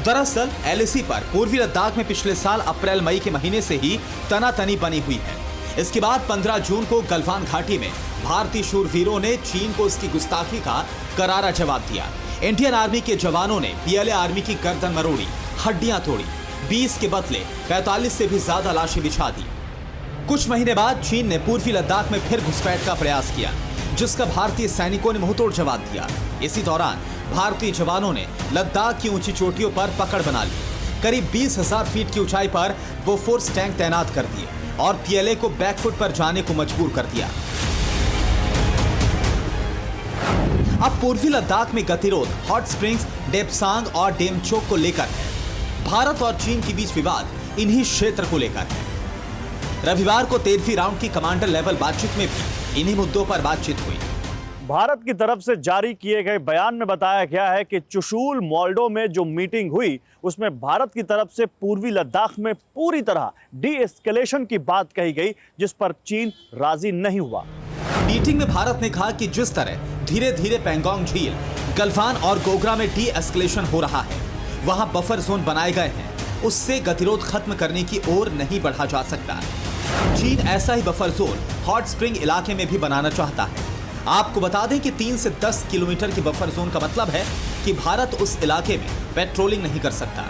दरअसल एलएसी पर पूर्वी लद्दाख में पिछले साल अप्रैल मई के महीने से ही तनातनी बनी हुई है। इसके बाद 15 जून को गलवान घाटी में भारतीय शूरवीरों ने चीन को इसकी गुस्ताखी का करारा जवाब दिया। इंडियन आर्मी के जवानों ने पीएलए आर्मी की गर्दन मरोड़ी, हड्डियां तोड़ी, 20 के बदले 45 से भी ज्यादा लाशें बिछा दी। कुछ महीने बाद चीन ने पूर्वी लद्दाख में फिर घुसपैठ का प्रयास किया, जिसका भारतीय सैनिकों ने मुंहतोड़ जवाब दिया। इसी दौरान भारतीय जवानों ने लद्दाख की ऊंची चोटियों पर पकड़ बना ली। करीब 20,000 फीट की ऊंचाई पर बोफोर्स टैंक तैनात कर दिए और पीएलए को बैकफुट पर जाने को मजबूर कर दिया। अब पूर्वी लद्दाख में गतिरोध हॉट स्प्रिंग्स, डेप्सांग और डेमचोक को लेकर है। भारत और चीन के बीच विवाद इन्हीं क्षेत्र को लेकर है। रविवार को 13वीं राउंड की कमांडर लेवल बातचीत में भी इन्हीं मुद्दों पर बातचीत हुई। भारत की तरफ से जारी किए गए बयान में बताया गया है कि चुशूल मोल्डो में जो मीटिंग हुई उसमें भारत की तरफ से पूर्वी लद्दाख में पूरी तरह डी-एस्केलेशन की बात कही गई, जिस पर चीन राजी नहीं हुआ। मीटिंग में भारत ने कहा कि जिस तरह धीरे धीरे पैंगोंग झील, गलवान और गोगरा में डी-एस्केलेशन हो रहा है, वहां बफर जोन बनाए गए हैं, उससे गतिरोध खत्म करने की ओर नहीं बढ़ा जा सकता। चीन ऐसा ही बफर जोन हॉट स्प्रिंग इलाके में भी बनाना चाहता है। आपको बता दें कि 3 से 10 किलोमीटर की बफर जोन का मतलब है कि भारत उस इलाके में पेट्रोलिंग नहीं कर सकता,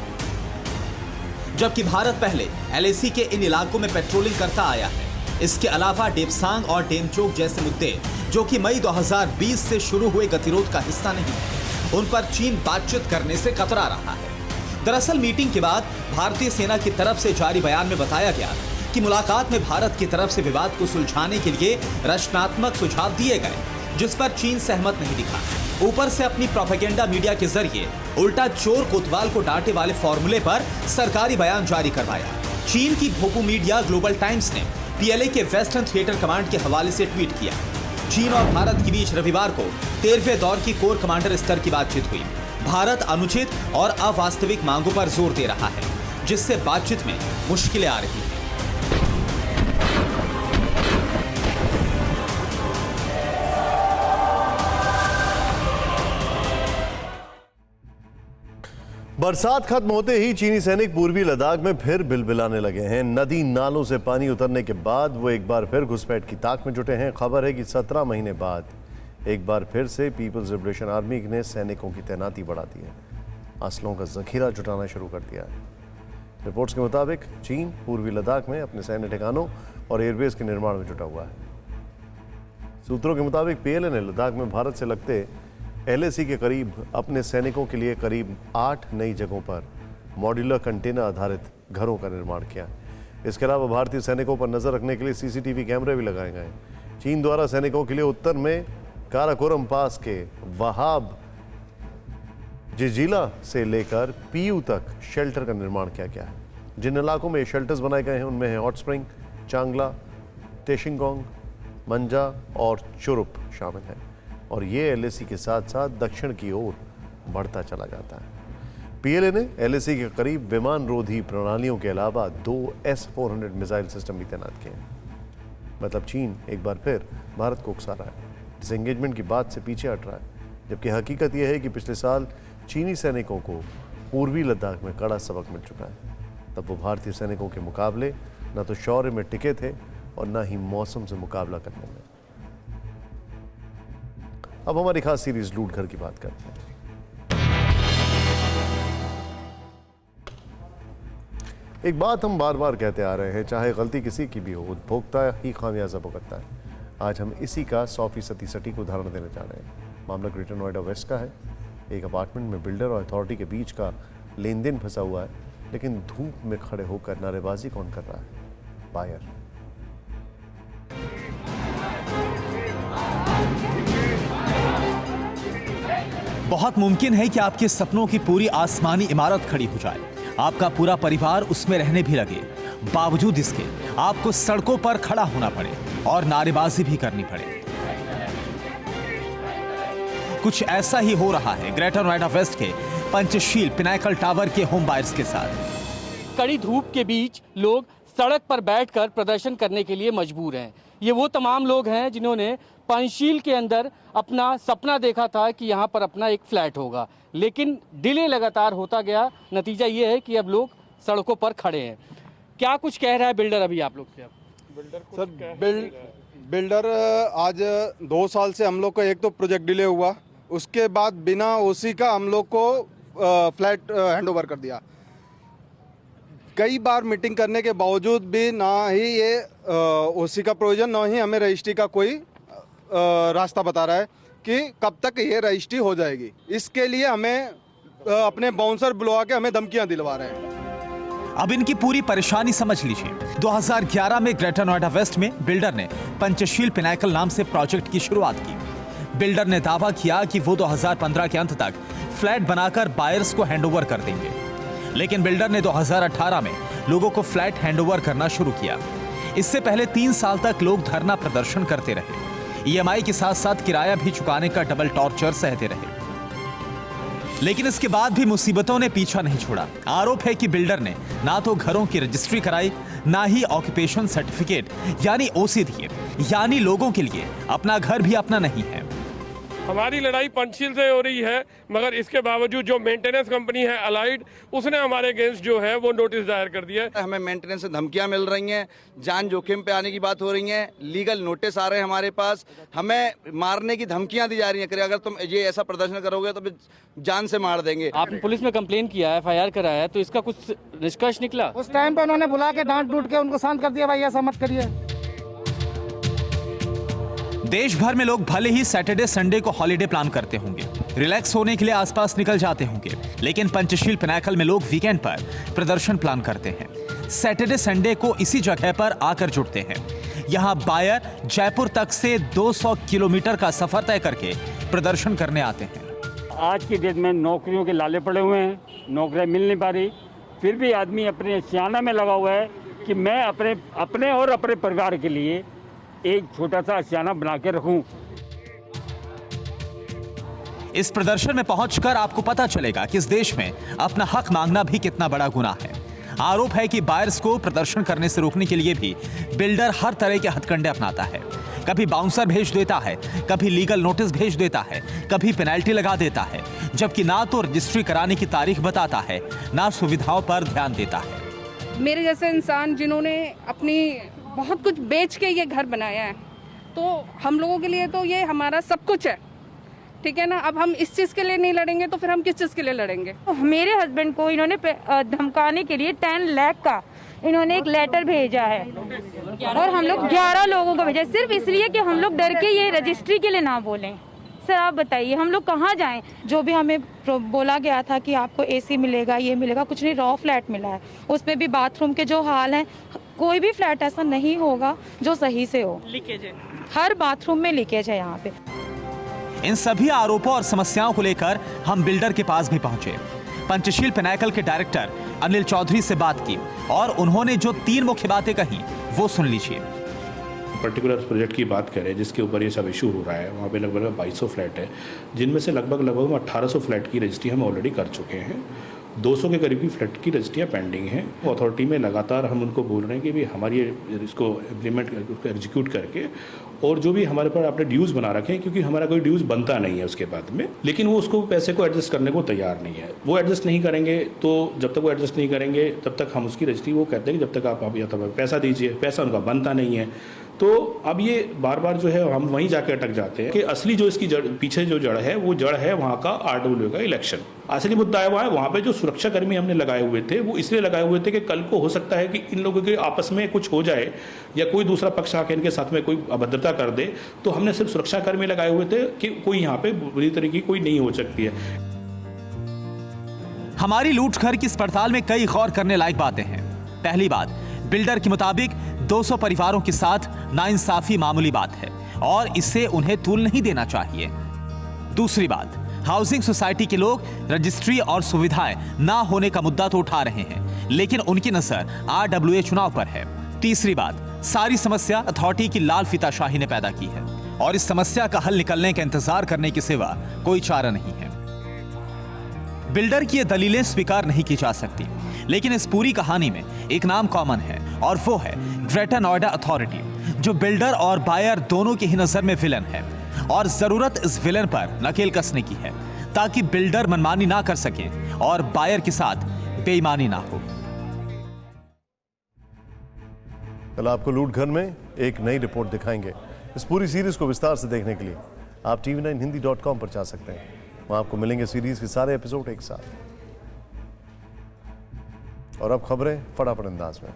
जबकि भारत पहले एलएसी के इन इलाकों में पेट्रोलिंग करता आया है। इसके अलावा डेप्सांग और डेमचोक जैसे मुद्दे, जो कि मई 2020 से शुरू हुए गतिरोध का हिस्सा नहीं है, उन पर चीन बातचीत करने से कतरा रहा है। दरअसल मीटिंग के बाद भारतीय सेना की तरफ से जारी बयान में बताया गया कि मुलाकात में भारत की तरफ से विवाद को सुलझाने के लिए रचनात्मक सुझाव दिए गए, जिस पर चीन सहमत नहीं दिखा। ऊपर से अपनी प्रोपेगेंडा मीडिया के जरिए उल्टा चोर कोतवाल को डांटे वाले फॉर्मूले पर सरकारी बयान जारी करवाया। चीन की भोपू मीडिया ग्लोबल टाइम्स ने पीएलए के वेस्टर्न थिएटर कमांड के हवाले से ट्वीट किया। चीन और भारत के बीच रविवार को 13वें दौर की कोर कमांडर स्तर की बातचीत हुई। भारत अनुचित और अवास्तविक मांगों पर जोर दे रहा है, जिससे बातचीत में मुश्किलें आ रही हैं। बरसात खत्म होते ही चीनी सैनिक पूर्वी लद्दाख में फिर बिलबिलाने लगे हैं। नदी नालों से पानी उतरने के बाद वो एक बार फिर घुसपैठ की ताक में जुटे हैं। खबर है कि 17 महीने बाद एक बार फिर से पीपल्स लिबरेशन आर्मी ने सैनिकों की तैनाती बढ़ा दी है, असलों का जखीरा जुटाना शुरू कर दिया है। रिपोर्ट्स के मुताबिक चीन पूर्वी लद्दाख में अपने सैन्य ठिकानों और एयरबेस के निर्माण में जुटा हुआ है। सूत्रों के मुताबिक पीएलए ने लद्दाख में भारत से लगते एलएसी के करीब अपने सैनिकों के लिए करीब 8 नई जगहों पर मॉड्यूलर कंटेनर आधारित घरों का निर्माण किया। इसके अलावा भारतीय सैनिकों पर नजर रखने के लिए सीसीटीवी कैमरे भी लगाए गए। चीन द्वारा सैनिकों के लिए उत्तर में काराकोरम पास के वहाब जिजिला से लेकर पीयू तक शेल्टर का निर्माण किया गया है। जिन इलाकों में शेल्टर्स बनाए गए हैं उनमें है हॉट स्प्रिंग, चांगला, टेशिंगोंग, मंजा और चुरुप शामिल है और ये एलएसी के साथ साथ दक्षिण की ओर बढ़ता चला जाता है। पीएलए ने एलएसी के करीब विमान रोधी प्रणालियों के अलावा 2 S-400 मिसाइल सिस्टम भी तैनात किए हैं। मतलब चीन एक बार फिर भारत को उकसा रहा है, डिसएंगेजमेंट की बात से पीछे हट रहा है, जबकि हकीकत यह है कि पिछले साल चीनी सैनिकों को पूर्वी लद्दाख में कड़ा सबक मिल चुका है। तब वो भारतीय सैनिकों के मुकाबले न तो शौर्य में टिके थे और न ही मौसम से मुकाबला करने में। अब हमारी खास सीरीज लूट घर की बात करते हैं। एक बात हम बार बार कहते आ रहे हैं, चाहे गलती किसी की भी हो, उपभोक्ता ही खामियाजा भुगतता है। आज हम इसी का 100% सटीक उदाहरण देने जा रहे हैं। मामला ग्रेटर नोएडा वेस्ट का है। एक अपार्टमेंट में बिल्डर और अथॉरिटी के बीच का लेन देन फंसा हुआ है, लेकिन धूप में खड़े होकर नारेबाजी कौन कर रहा है? बायर। बहुत मुमकिन है कि आपके सपनों की पूरी आसमानी इमारत खड़ी हो जाए, आपका पूरा परिवार उसमें रहने भी लगे, बावजूद इसके आपको सड़कों पर खड़ा होना पड़े और नारेबाजी भी करनी पड़े। कुछ ऐसा ही हो रहा है ग्रेटर नोएडा वेस्ट के पंचशील पिनाकल टावर के होम बायर्स के साथ। कड़ी धूप के बीच लोग सड़क पर बैठकर प्रदर्शन करने के लिए मजबूर हैं। ये वो तमाम लोग हैं जिन्होंने पंचशील के अंदर अपना सपना देखा था कि यहाँ पर अपना एक फ्लैट होगा, लेकिन डिले लगातार होता गया। नतीजा ये है कि अब लोग सड़कों पर खड़े हैं। क्या कुछ कह रहा है बिल्डर अभी आप लोग से? बिल्डर आज 2 साल से हम लोग का एक तो प्रोजेक्ट डिले हुआ, उसके बाद बिना ओसी का हम लोग को फ्लैट हैंडओवर कर दिया। कई बार मीटिंग करने के बावजूद भी ना ही ये ओसी का प्रोविजन, ना ही हमें रजिस्ट्री का कोई रास्ता बता रहा है कि कब तक ये रजिस्ट्री हो जाएगी। इसके लिए हमें अपने बाउंसर बुलवा के हमें धमकियां दिलवा रहे हैं। अब इनकी पूरी परेशानी समझ लीजिए। 2011 में ग्रेटर नोएडा वेस्ट में बिल्डर ने पंचशील पिनाकल नाम से प्रोजेक्ट की शुरुआत की। बिल्डर ने दावा किया कि वो 2015 के अंत तक फ्लैट बनाकर बायर्स को हैंडओवर कर देंगे, लेकिन बिल्डर ने 2018 में लोगों को फ्लैट हैंडओवर करना शुरू किया। इससे पहले 3 साल तक लोग धरना प्रदर्शन करते रहे, ईएमआई के साथ साथ किराया भी चुकाने का डबल टॉर्चर सहते रहे, लेकिन इसके बाद भी मुसीबतों ने पीछा नहीं छोड़ा। आरोप है कि बिल्डर ने ना तो घरों की रजिस्ट्री कराई, ना ही ऑक्यूपेशन सर्टिफिकेट यानी ओसी दिए, यानी लोगों के लिए अपना घर भी अपना नहीं है। हमारी लड़ाई पंचशील से हो रही है, मगर इसके बावजूद जो मेंटेनेंस कंपनी है अलाइड, उसने हमारे अगेंस्ट जो है वो नोटिस दायर कर दिया है। हमें मेंटेनेंस से धमकियां मिल रही हैं, जान जोखिम पे आने की बात हो रही है, लीगल नोटिस आ रहे हैं हमारे पास, हमें मारने की धमकियां दी जा रही हैं। अगर तुम ये ऐसा प्रदर्शन करोगे तो जान से मार देंगे। आपने पुलिस में कंप्लेन किया है, FIR कराया है, तो इसका कुछ निष्कर्ष निकला? उस टाइम पे उन्होंने बुला के डांट डूट के उनको शांत कर दिया, भाई ऐसा मत करिए। देश भर में लोग भले ही सैटरडे संडे को हॉलिडे प्लान करते होंगे, रिलैक्स होने के लिए आसपास निकल जाते होंगे, लेकिन पंचशील पिनाकल में लोग वीकेंड पर प्रदर्शन प्लान करते हैं। सैटरडे संडे को इसी जगह पर आकर जुटते हैं। यहां बायर जयपुर तक से 200 किलोमीटर का सफर तय करके प्रदर्शन करने आते हैं। आज की डेट में नौकरियों के लाले पड़े हुए हैं, नौकरियां मिल नहीं पा रही, फिर भी आदमी अपने सियाना में लगा हुआ है कि मैं अपने और अपने परिवार के लिए एक छोटा सा आशियाना बना के रखूं। इस प्रदर्शन में पहुंचकर आपको पता चलेगा कि इस देश में अपना हक मांगना भी कितना बड़ा गुनाह है। आरोप है कि बायर्स को प्रदर्शन करने से रोकने के लिए भी बिल्डर हर तरह के हथकंडे अपनाता है। कभी बाउंसर भेज देता है, कभी लीगल नोटिस भेज देता है, कभी पेनल्टी लगा देता है, जबकि ना तो रजिस्ट्री कराने की तारीख बताता है, ना सुविधाओं पर ध्यान देता है। मेरे जैसे इंसान जिन्होंने अपनी बहुत कुछ बेच के ये घर बनाया है, तो हम लोगों के लिए तो ये हमारा सब कुछ है। ठीक है ना। अब हम इस चीज़ के लिए नहीं लड़ेंगे तो फिर हम किस चीज़ के लिए लड़ेंगे? मेरे हस्बैंड को इन्होंने धमकाने के लिए 10 लाख का इन्होंने एक लेटर भेजा है और हम लोग 11 लोगों को भेजा, सिर्फ इसलिए कि हम लोग डर के ये रजिस्ट्री के लिए ना बोलें। सर आप बताइए हम लोग कहाँ जाएं? जो भी हमें बोला गया था कि आपको एसी मिलेगा, ये मिलेगा, कुछ नहीं, रॉ फ्लैट मिला है। उसमें भी बाथरूम के जो हाल हैं, कोई भी फ्लैट ऐसा नहीं होगा जो सही से हो। लीकेज है, हर बाथरूम में लीकेज है यहाँ पे। इन सभी आरोपों और समस्याओं को लेकर हम बिल्डर के पास भी पहुंचे। पंचशील पिनाकल के डायरेक्टर अनिल चौधरी से बात की और उन्होंने जो 3 मुख्य बातें कही वो सुन लीजिए। पर्टिकुलर प्रोजेक्ट की बात करें जिसके ऊपर ये सब इशू हो रहा है, वहाँ पे लगभग 2200 फ्लैट है, जिनमें से लगभग 1800 फ्लैट की रजिस्ट्री हम ऑलरेडी कर चुके हैं। 200 के करीब की फ्लैट की रजिस्ट्रियाँ पेंडिंग हैं। अथॉरिटी में लगातार हम उनको बोल रहे हैं कि भी हमारी इसको इम्प्लीमेंट उसको एग्जीक्यूट करके, और जो भी हमारे पर आपने ड्यूज़ बना रखे हैं, क्योंकि हमारा कोई ड्यूज़ बनता नहीं है उसके बाद में, लेकिन वो उसको पैसे को एडजस्ट करने को तैयार नहीं है। वो एडजस्ट नहीं करेंगे तो जब तक वो एडजस्ट नहीं करेंगे तब तक हम उसकी रजिस्ट्री, वो कहते हैं कि जब तक आप या तो पैसा दीजिए, पैसा उनका बनता नहीं है। तो अब ये बार बार जो है हम वहीं जाके अटक जाते हैं कि असली जो इसकी जड़, पीछे जो जड़ है वो जड़ है वहाँ का RWA का इलेक्शन। असली मुद्दा है वहाँ पे जो सुरक्षा कर्मी हमने लगाए हुए थे, वो इसलिए लगाए हुए थे कि कल को हो सकता है कि इन लोगों के आपस में कुछ हो जाए या कोई दूसरा पक्ष आके इनके साथ में कोई अभद्रता कर दे, तो हमने सिर्फ सुरक्षा कर्मी लगाए हुए थे कि कोई यहाँ पे बुरी तरीके की कोई नहीं हो सकती है। हमारी लूट घर की इस पड़ताल में कई गौर करने लायक बातें हैं। पहली बात, बिल्डर के मुताबिक 200 परिवारों के साथ नाइंसाफी मामूली बात है और इससे उन्हें तूल नहीं देना चाहिए। दूसरी बात, हाउसिंग सोसाइटी के लोग रजिस्ट्री और सुविधाएं ना होने का मुद्दा तो उठा रहे हैं, लेकिन उनकी नजर RWA चुनाव पर है। तीसरी बात, सारी समस्या अथॉरिटी की लाल फीताशाही ने पैदा की है और इस समस्या का हल निकलने का इंतजार करने के सिवा कोई चारा नहीं है। बिल्डर की ये दलीलें स्वीकार नहीं की जा सकती, लेकिन इस पूरी कहानी में एक नाम कॉमन है और वो है ग्रेटर नोएडा अथॉरिटी, जो बिल्डर और बायर दोनों की ही नजर में विलन है और जरूरत इस विलन पर नकेल कसने की है ताकि बिल्डर मनमानी ना कर सके और बायर के साथ बेईमानी ना हो। कल आपको लूट घर में एक नई रिपोर्ट दिखाएंगे। इस पूरी सीरीज को विस्तार से देखने के लिए आप tv9hindi.com पर जा सकते हैं। वहां आपको मिलेंगे सीरीज के सारे एपिसोड एक साथ। और अब खबरें फटाफट अंदाज में।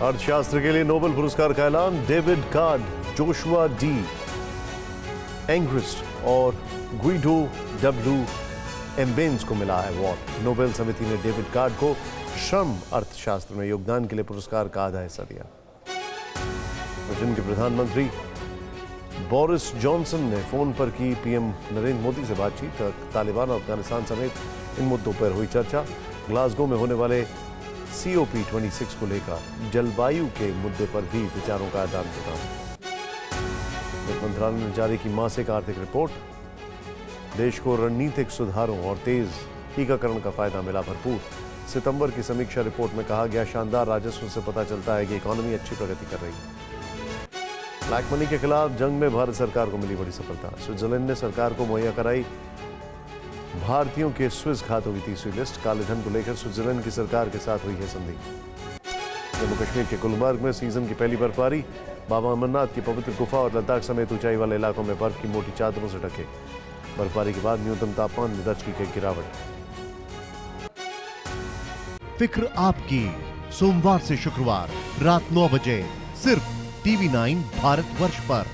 अर्थशास्त्र के लिए नोबेल पुरस्कार का ऐलान। David card, Joshua D Angrist और गुइडो डब्ल्यू एम्बेन्स को मिला है अवार्ड। नोबेल समिति ने डेविड कार्ड को श्रम अर्थशास्त्र में योगदान के लिए पुरस्कार का आधा हिस्सा दिया। ब्रिटेन के प्रधानमंत्री बोरिस जॉनसन ने फोन पर की पीएम नरेंद्र मोदी से बातचीत। तालिबान और अफगानिस्तान समेत इन मुद्दों पर हुई चर्चा। ग्लासगो में होने वाले COP26 को लेकर जलवायु के मुद्दे पर भी विचारों का आदान प्रदान। वित्त मंत्रालय ने जारी की मासिक आर्थिक रिपोर्ट। देश को रणनीतिक सुधारों और तेज टीकाकरण का फायदा मिला भरपूर। सितंबर की समीक्षा रिपोर्ट में कहा गया, शानदार राजस्व से पता चलता है कि इकोनॉमी अच्छी प्रगति कर रही है। ब्लैक मनी के खिलाफ जंग में भारत सरकार को मिली बड़ी सफलता। स्विट्जरलैंड ने सरकार को मुहैया कराई भारतीयों के स्विस खातों की तीसरी लिस्ट। काले धन को लेकर स्विट्जरलैंड की सरकार के साथ हुई है संधि। जम्मू कश्मीर के गुलमर्ग में सीजन की पहली बर्फबारी। बाबा अमरनाथ की पवित्र गुफा और लद्दाख समेत ऊंचाई वाले इलाकों में बर्फ की मोटी चादरों से ढके। बर्फबारी के बाद न्यूनतम तापमान में दर्ज की गई गिरावट। फिक्र आपकी, सोमवार से शुक्रवार रात 9 बजे सिर्फ TV9 भारतवर्ष पर।